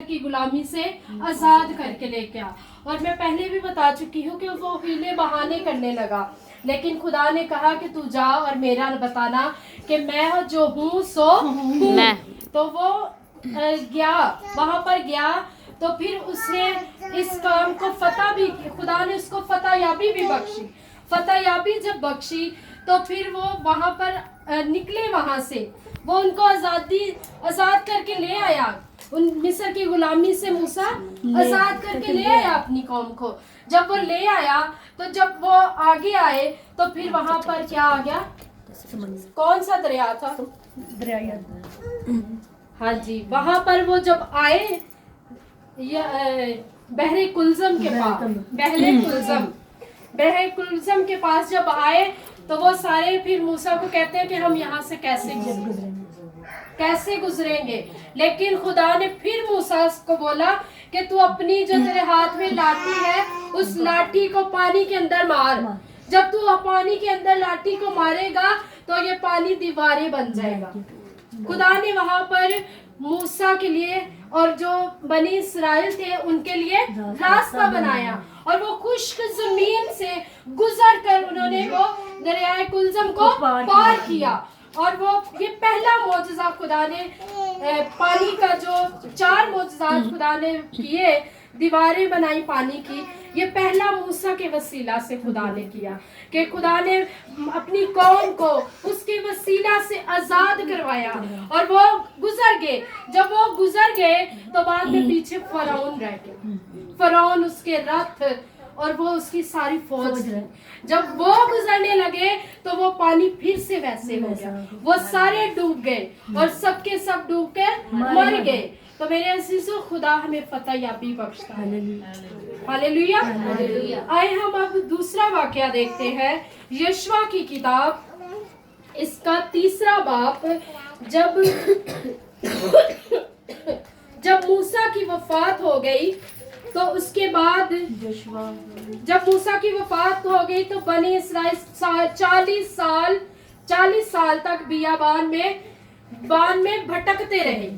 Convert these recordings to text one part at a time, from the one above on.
की गुलामी से आजाद करके लेके आ। और मैं पहले भी बता चुकी हूँ कि वो हीले बहाने करने लगा, लेकिन खुदा ने कहा कि तू जा और मेरा बताना कि मैं जो हूँ सो हूँ। तो वो गया, वहां पर गया, तो फिर उसने इस काम को फतह भी, खुदा ने उसको फतह याबी भी बख्शी। फतह याबी जब बख्शी तो फिर वो वहां पर निकले, वहां से वो उनको आजाद करके ले आया। उन मिस्र की गुलामी से मूसा आजाद करके ले आया अपनी कौम को। जब वो ले आया तो जब वो आगे आए तो फिर वहां पर क्या आ गया, कौन सा दरिया था? हाँ जी, वहां पर वो जब आए बहरे कुलजम के पास, बहरे कुलजम के पास जब आए तो वो सारे फिर मूसा को कहते हैं कि हम यहाँ से कैसे गुजरेंगे। लेकिन खुदा ने फिर मूसा को बोला कि तू अपनी जो तेरे हाथ में लाठी है उस लाठी को पानी के अंदर मार। जब तू पानी के अंदर लाठी को मारेगा तो ये पानी दीवारें बन जाएगा। खुदा ने वहां पर मूसा के लिए और जो बनी इस्राएल थे उनके लिए रास्ता बनाया, और वो खुश्क जमीन से गुजर कर उन्होंने वो दरियाए कुलजम को पार किया। और वो ये पहला मौजज़ा खुदा ने पानी का, जो 4 मौजज़ात खुदा ने किए, दीवारें बनाई पानी की, ये पहला मूसा के वसीला से खुदा ने किया कि खुदा ने अपनी कौम को उसके वसीला से आजाद करवाया और वो गुजर गए। जब वो गुजर गए तो बाद में पीछे फरौन रह गया, फरौन, उसके रथ और वो उसकी सारी फौज। जब वो गुजरने लगे तो वो पानी फिर से वैसे हो गया, वो सारे डूब गए और सबके सब डूब के मर गए। तो मेरे अजीजों, खुदा हमें फतह याबी बख्शता है। हालेलुया। आए हम अब दूसरा वाकया देखते हैं, यशवा की किताब, इसका 3 बाब। जब मूसा की वफात हो गई तो उसके बाद, जब मूसा की वफात हो गई तो बनी इसराइल 40 साल तक बियाबान में भटकते रहे।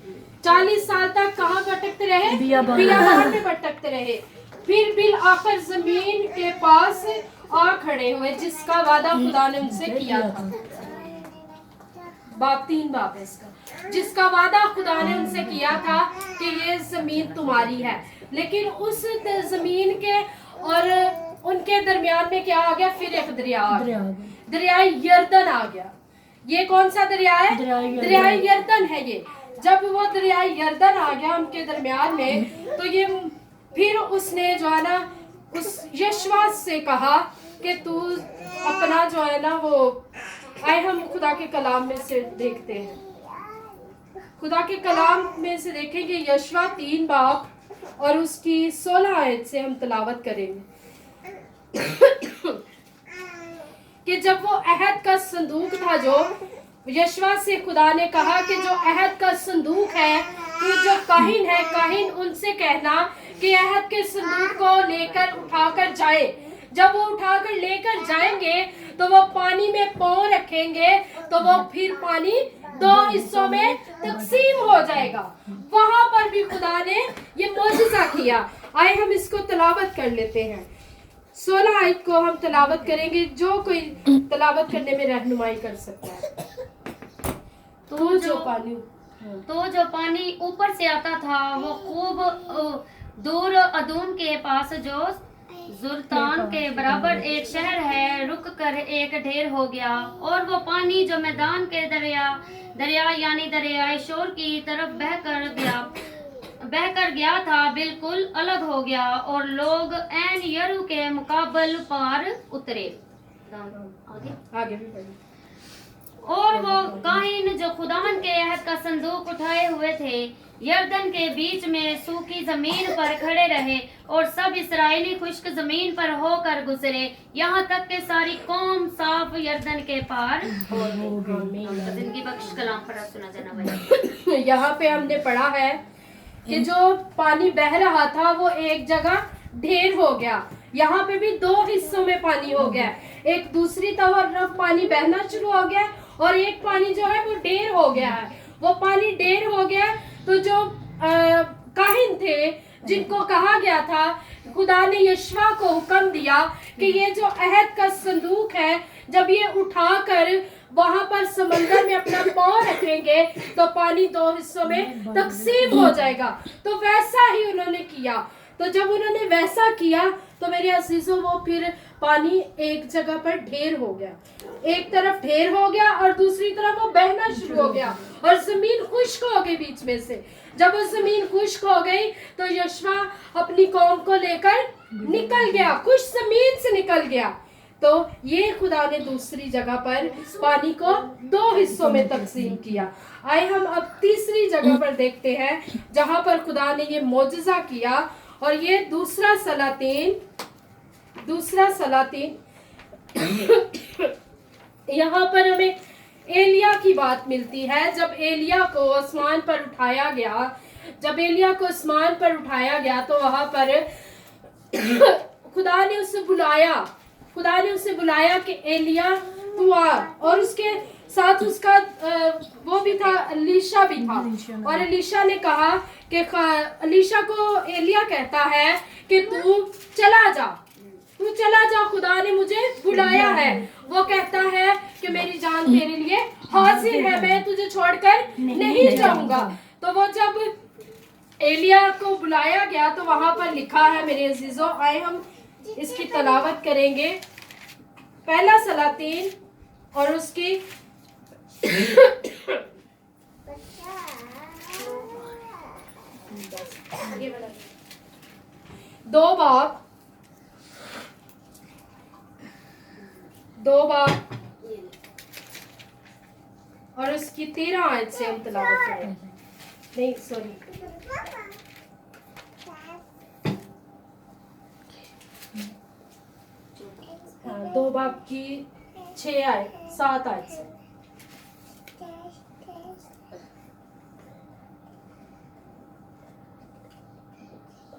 40 साल तक कहाँ भटकते रहे? बियाबान में भटकते रहे। फिर बिल आखिर जमीन के पास आ खड़े हुए जिसका वादा खुदा ने उनसे किया था। 3 बाब है इसका, जिसका वादा खुदा ने उनसे किया था कि ये जमीन तुम्हारी है। लेकिन उस जमीन के और उनके दरमियान में क्या आ गया? फिर एक दरिया यरदन आ गया। ये कौन सा दरिया है? दरिया यरदन है ये। जब वो दरिया यरदन आ गया उनके दरमियान में तो ये फिर उसने जो है ना उस यशवा से कहा कि तू अपना जो है ना वो, आए हम खुदा के कलाम में से देखते हैं। खुदा के कलाम में से देखेंगे यशवा 3 बाब और उसकी 16 आयत से हम तलावत करेंगे कि जब वो अहद का संदूक था, जो यशवा से खुदा ने कहा कि जो अहद का संदूक है, कि जो काहिन है, काहिन उनसे कहना कि अहद के संदूक को लेकर उठाकर जाए। जब वो उठाकर लेकर जाएंगे तो वो पानी में पांव रखेंगे तो वो फिर पानी 2 हिस्सों में तकसीम हो जाएगा। वहां पर भी खुदा ने ये मौजज़ा किया। आए हम इसको तलावत कर लेते हैं। 16 आयत को हम तलावत करेंगे, जो कोई तलावत करने में रहनुमाई कर सकता है। तो जो पानी ऊपर से आता था वो खूब दूर अदूम के पास, जो जुर्तान के बराबर एक शहर है, रुक कर एक ढेर हो गया। और वो पानी जो मैदान के दरिया यानी दरियाए शोर की तरफ बहकर गया था, बिल्कुल अलग हो गया और लोग ऐन यरू के मुकाबल पार उतरे। आगे और वो काहिन जो खुदावन के अहद का संदूक उठाए हुए थे, यरदन के बीच में सूखी जमीन पर खड़े रहे और सब इसराइली खुश्क जमीन पर होकर गुजरे, यहाँ तक के सारी कौम साफ यरदन के पार हो गई। जिंदगी बख्श कलाम पर सुना जाना भाई। यहाँ पे हमने पढ़ा है कि जो पानी बह रहा था वो एक जगह ढेर हो गया। यहाँ पे भी 2 हिस्सों में पानी हो गया, एक दूसरी तरफ पानी बहना शुरू हो गया और एक पानी जो है वो ढेर हो गया है। वो पानी ढेर हो गया तो जो काहिन थे जिनको कहा गया था, खुदा ने यशवा को हुक्म दिया कि ये जो अहद का संदूक है जब ये उठाकर वहां पर समंदर में अपना पांव रखेंगे तो पानी 2 हिस्सों में तकसीम हो जाएगा। तो वैसा ही उन्होंने किया। तो जब उन्होंने वैसा किया तो मेरे अजीजों वो फिर पानी एक जगह पर ढेर हो गया, एक तरफ ढेर हो गया और दूसरी तरफ वो बहना शुरू हो गया और जमीन खुश्क हो गई बीच में से। जब वो जमीन खुश्क हो गई तो यशवा अपनी कौम को लेकर निकल गया, खुश जमीन से निकल गया। तो ये खुदा ने दूसरी जगह पर पानी को 2 हिस्सों में तकसीम किया। आए हम अब तीसरी जगह पर देखते हैं जहां पर खुदा ने ये मौजज़ा किया, और ये दूसरा सलातीन यहाँ पर हमें एलिया की बात मिलती है। जब एलिया को आसमान पर उठाया गया तो वहां पर खुदा ने उसे बुलाया कि एलिया तू आ, और उसके साथ उसका वो भी था, अलीशा भी था। और अलीशा ने कहा कि अलीशा को एलिया कहता है कि तू चला जा, खुदा ने मुझे बुलाया है। वो कहता है कि मेरी जान तेरे लिए हाजिर है, मैं तुझे छोड़कर नहीं जाऊंगा। तो वो जब एलिया को बुलाया गया तो वहां पर लिखा है मेरे अजीजों, आए हम इसकी तलावत करेंगे। पहला सलातीन और उसकी 2 बाब और उसकी 13 आयत से हम तलावत करेंगे। नहीं सॉरी, हाँ, 2 बाब की 6 आयत 7 आयत से।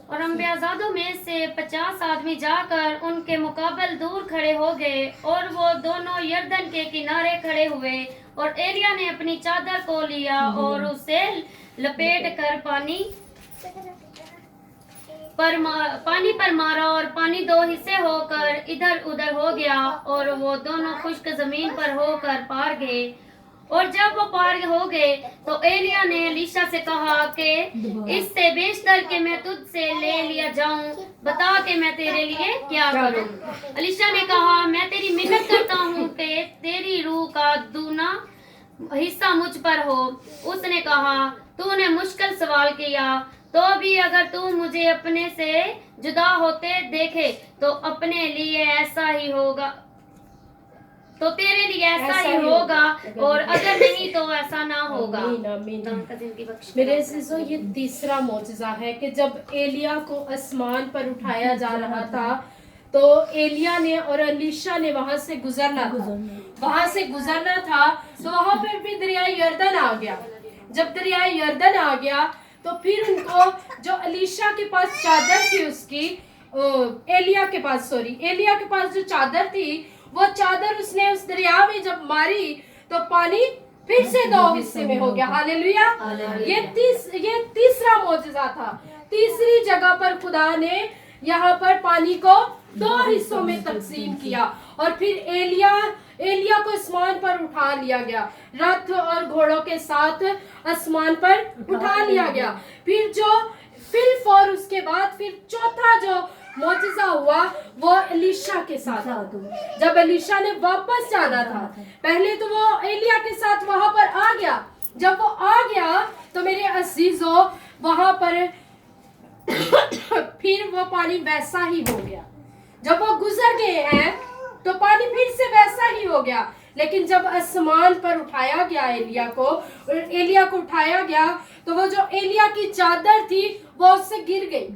और अम्बियाजादों में से 50 आदमी जाकर उनके मुकाबल दूर खड़े हो गए, और वो दोनों यरदन के किनारे खड़े हुए। और एलिया ने अपनी चादर को लिया और उसे लपेट कर पानी पर मारा, और पानी 2 हिस्से होकर इधर उधर हो गया, और वो दोनों खुश्क जमीन पर होकर पार गए। और जब वो पार हो गए तो एलिया ने अलीशा से कहा कि इससे बेशतर के मैं तुझसे ले लिया जाऊं, बता के मैं तेरे लिए क्या करूं। अलीशा ने कहा, मैं तेरी मिन्नत करता हूं कि तेरी रूह का दूना हिस्सा मुझ पर हो। उसने कहा, तूने मुश्किल सवाल किया, तो भी अगर तू मुझे अपने से जुदा होते देखे तो अपने लिए ऐसा ही होगा, तो तेरे लिए ऐसा ही होगा, और अगर नहीं तो ऐसा ना होगा। मेरे अज़ीज़ों, ये तीसरा मौजज़ा है कि जब एलिया को आसमान पर उठाया जा रहा था तो एलिया ने और अलीशा ने वहां से गुजरना था। तो वहां पर भी दरियाए यरदन आ गया। जब दरियाए यरदन आ गया तो फिर उनको जो अलीशा के पास चादर थी, उसकी एलिया के पास जो चादर थी, वो चादर उसने उस दरिया में जब मारी तो पानी फिर से 2 हिस्से में हो गया। हालेलुया। ये तीसरा मौजज़ा था। तीसरी जगह पर खुदा ने यहाँ पर पानी को 2 हिस्सों में तकसीम किया, और फिर एलिया को आसमान पर उठा लिया गया, रथ और घोड़ों के साथ आसमान पर उठा लिया गया। फिर उसके बाद फिर चौथा जो मौजज़ा हुआ वो एलीशा के साथ। जब एलीशा ने वापस जाना था, पहले तो वो एलिया के साथ वहां पर आ गया। जब वो आ गया तो मेरे अजीजों वहां पर फिर वो पानी वैसा ही हो गया। जब वो गुजर गए हैं तो पानी फिर से वैसा ही हो गया। लेकिन जब आसमान पर उठाया गया एलिया को उठाया गया तो वो जो एलिया की चादर थी वो उससे गिर गई।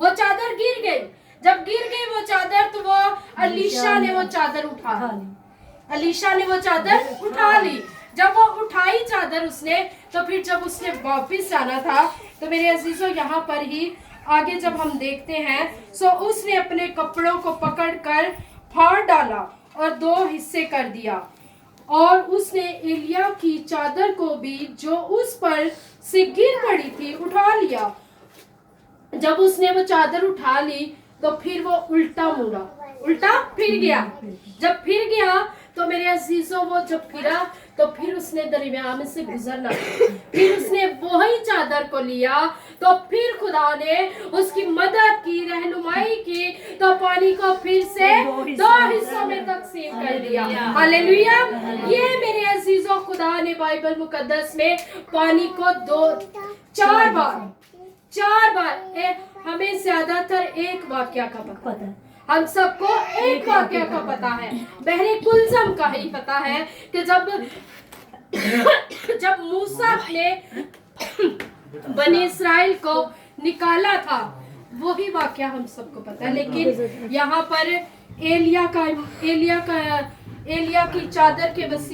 वो चादर गिर गई। जब गिर गई वो चादर तो वो अलीशा ने वो चादर उठा ली। जब वो उठाई चादर उसने, तो फिर जब उसने वापस जाना था तो मेरे अजीजों यहाँ पर ही आगे जब हम देखते हैं, सो उसने अपने कपड़ों को पकड़कर फाड़ डाला और 2 हिस्से कर दिया, और उसने एलिया की चादर को भी जो उस पर से गिर पड़ी थी उठा लिया, जब उसने वो चादर उठा ली तो फिर वो उल्टा मुड़ा, उल्टा फिर गया। जब फिर गया तो मेरे अजीजों वो जब फिरा तो फिर उसने दरमियान में से गुजरना, फिर उसने वही चादर को लिया तो फिर खुदा ने उसकी मदद की, रहनुमाई की, तो पानी को फिर से दो हिस्सों में तकसीम कर दिया। हालेलुया। ये मेरे अजीजों खुदा ने बाइबल मुकद्दस में पानी को चार बार हमें ज्यादातर एक वाक्या का पता है, हम सबको एक वाक्य का पता है, बहरे कुलजम का ही पता है कि जब मूसा ने बनी इसराइल को निकाला था, वही वाक्य हम सबको पता है। लेकिन यहाँ पर एलिया की चादर के वसीले